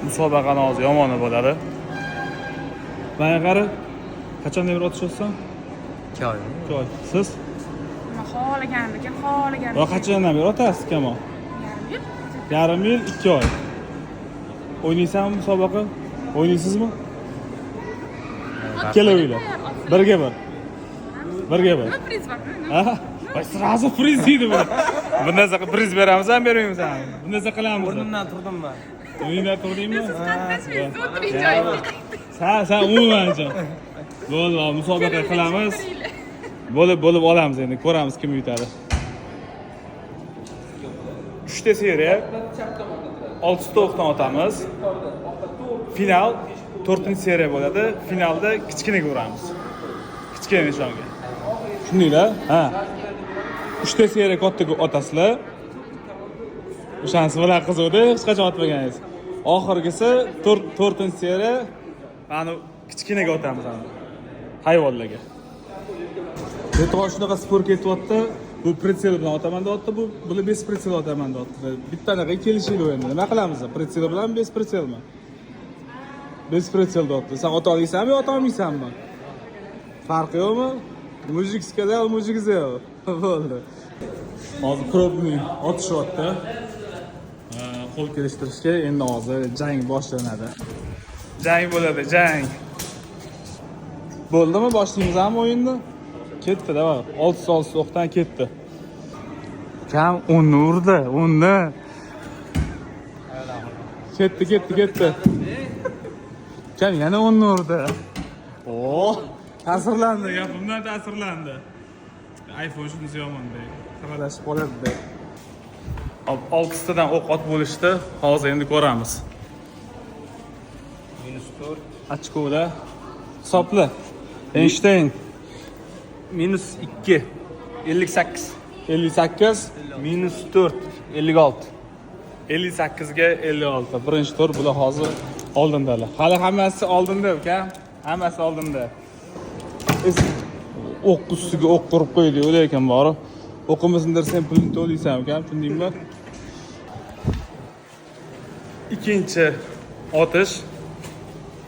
musobaqani hozir yomoni bo'ladi. Mana qara. Qachondan beri otishyapsan? 2 oy. 2 oy. Siz? Men xohlaganimga. Va qachondan beri otasiz kamon? Yarim yil, 2 oy. O'ynaysanmi musobaqa? O'ynaysizmi? Kelavinglar. Birga bir. Birga bir. Nima priz bor? Ha? Voy, sразу priz deydi bu. Bundan so'ng priz beramiz, ham bermaymiz ham. Bundan so'ng qilamiz. O'rnimdan turdim men. O'yinda turdingmi? Qatnashmaysiz, o'tiring joyida. Sen umumancha. Bo'ldi, musobaqa qilamiz. Bo'lib olamiz endi, ko'ramiz kim yutadi. 3 ta seriya 6 ta o'qdan o'tamiz. Final 4-seriya bo'ladi. Finalda kichkinaga uramiz. Kichkina nishonga. Tushundinglar? Ha. 3 ta seriya kattaga otasizlar. O'shanisi bilan qiziqdi, hech qachon otmaganingiz. Oxirgisi 4-seriya mana kichkinaga otamiz ham. Hayvonlarga. To'g'ri shunaqa sport ketyapti. Bu pritsel bilan otaman deyapti, buni bez pritsel otaman deyapti. Bittanaqa kelishaylik endi. Nima qilamiz? Pritsel bilan bez pritselmi? Bez pritsel deyapti. Sen ota olmaysanmi, ota olmaysanmi? Farqi yo'qmi? Mujik сказал, mujik сделал. Bo'ldi. Hozir probni otishyapti. Qo'l kelishtirishga endi hozir jang boshlanadi. Jang bo'ladi, jang. Bo'ldimi? Boshlaymizmi o'yinni? Ketdi, davay. 6 o'qdan ketdi. Kam 10 urdi, 10. Ketdi. Kam yana 10 urdi. Ta'sirlandi, gapimdan ta'sirlandi. iPhone shunisi yomon-da. Xiralashib qoladi-da. 6 tadan o'q ot bo'lishdi. Hozir endi ko'ramiz. -4. Ochkolar. Hisobla. Einstein -2. 58. 58, -4. 56. 58 ga 56. Birinchi tur bular hozir oldindalar. Hali hammasi oldinda, uka. Hammasi oldinda. O'q ustiga o'q qurib qo'ydi, o'laykan bori. O'qimizni dersen pulni to'laysan, uka, tushundingmi? Ikkinchi otish.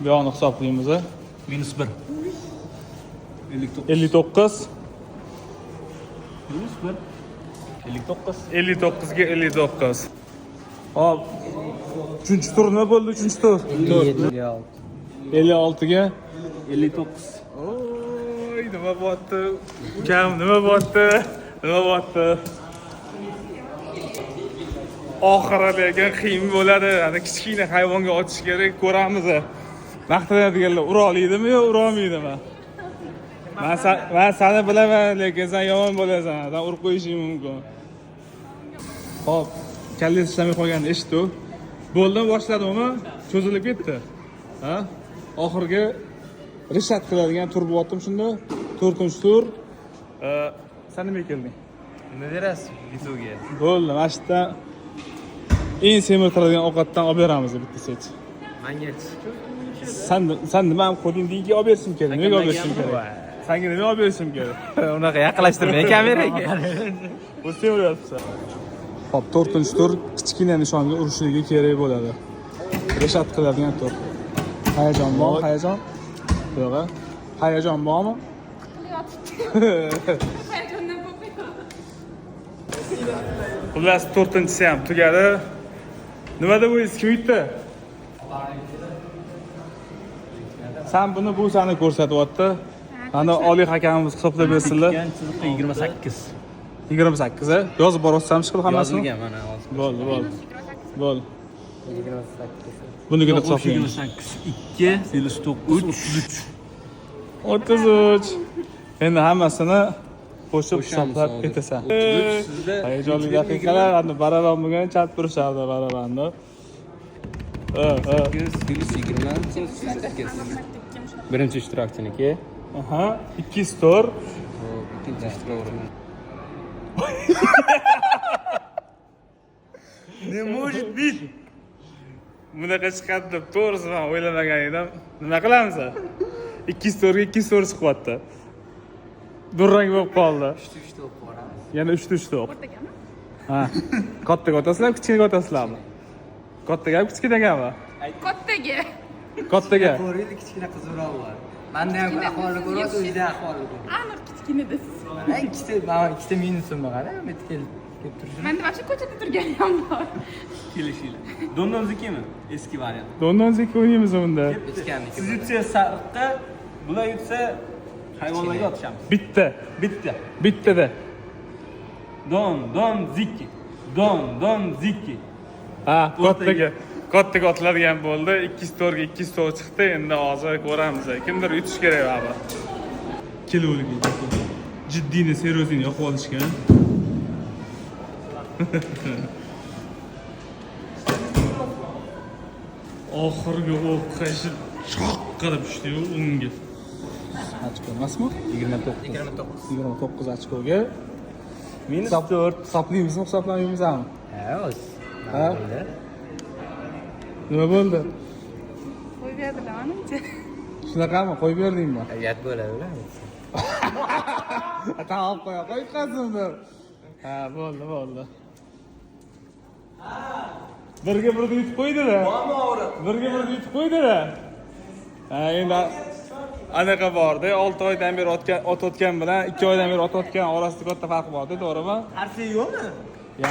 Bu yoqni hisoblaymiz. -1. 59. -1. 59. 59 ga 59. Hop. 3-tur nima bo'ldi? 3-tur. 56 ga 59. Oy, nima bo'pti? Ukam, nima bo'pti? Oxirida qiyin bo'ladi. Ana kichkina hayvonga otish kerak, ko'ramiz. Maqtanadiganlar ura oladimi yo ura olmaydimi? Men seni bilaman, lekin sen yomon bo'lasan. Sen urib qo'yishing mumkin. Hop, kallangiz ishlamay qolganini eshitdi. Bo'ldimi, boshladimmi? Cho'zilib ketdi. Ha? Oxirgi rishat qiladigan tur bo'lyaptim shunda. 4-tur. Sen nima kelding? Nima berasiz videoga? Bo'ldi, mana shu yerda eng semirtiradigan ovqatdan olib beramiz bitta set. Mengachi. Sen nima qo'lingdagi olib berishim kerak? Nega olib berishim kerak? Senga nima olib berishim kerak? Unaqa yaqinlashtirmang kameraga. Bu seviryapsan. Hop, 4-tur kichkina nishonga urishligi kerak bo'ladi. Rishat qiladigan tur. Hayajon bormi? Hayajon? Yo'q. Hayajon bormi? Hayajondan qo'rqaman. Xullas 4-si ham tugadi. Nimada bo'yingiz kim yutdi? Sen buni bu sani ko'rsatyapti. Ana oliy hakamimiz hisoblab bersinlar. 28. 28, yozib boryapsam chiqib hammasini. Yozilgan mana hozir. Bo'ldi. 28. Buniki de hisoblaying. 2 -9 33. Endi hammasini qo'shib hisoblab ketasan. 33 sizda hayajonli daqiqalar, endi baraban bo'lgan chat turishardi barabanni. 20. Birinchi ishtirokchiniki. Aha, 2 tur. Ikkinchi ishtirok. Ne может быть? Bunaqa chiqadi deb to'g'risi men o'ylamagan edim. Nima qilamiz? 2 turga 2 tur chiqyapti. Durang bo'lib qoldi. 3 bo'lib boramiz. Yana 3 tur. O'rtagami? Ha. Kattaga otasizlarmi, kichkinaga otasizlarmi? Kattaga ham, kichkinagami? Kattaga. Kattaga. Ko'raylik, kichkina qizaloq bor. Menda ham ahvolni ko'rasiz, o'zida ahvolni ko'rasiz. Aniq kichkina desiz. Mana ikkita minusim bor, qara, bu yerga kelib turishim. Menda вообще ko'chada turgani ham bor. Kelishinglar. Dondonnikimi? Eski variant. Dondonzik o'ynaymiz unda. Ichganiki. Siz yutsangiz sariqqa, bular yutsa hayvonlarga otishamiz. Bitta. Bitta. Bittada. Don zikki. Don zikki. Ha, kattaga otiladigan bo'ldi. 200 ga 200 chiqdi. Endi hozir ko'ramiz. Kimdir yutish kerak abi. Kilolik. Jiddiyni, seriozini yoqib olishgan. Oxirgi o'qish choqqada tushdi-yu unga. Ochko emasmi? 29 ochkoga. Minus Minus 4. Hisoblaymizmi, hisoblaymizmi? Ha, o'z. Ha? Nima bo'ldi? Qo'yib berdilar menimcha. Shunaqami? Qo'yib berdingmi? Yat bo'ladi-ku. Tamam qo'yib qazimdi. Ha, bo'ldi. Birga yutib qo'ydi-da. Birga yutib qo'ydi-da. Ha, endi anaqa borda 6 oydan beri otayotgan bilan 2 oydan beri otayotgan orasida katta farq bor-da, to'g'rimi? Harfi yo'qmi? Ya.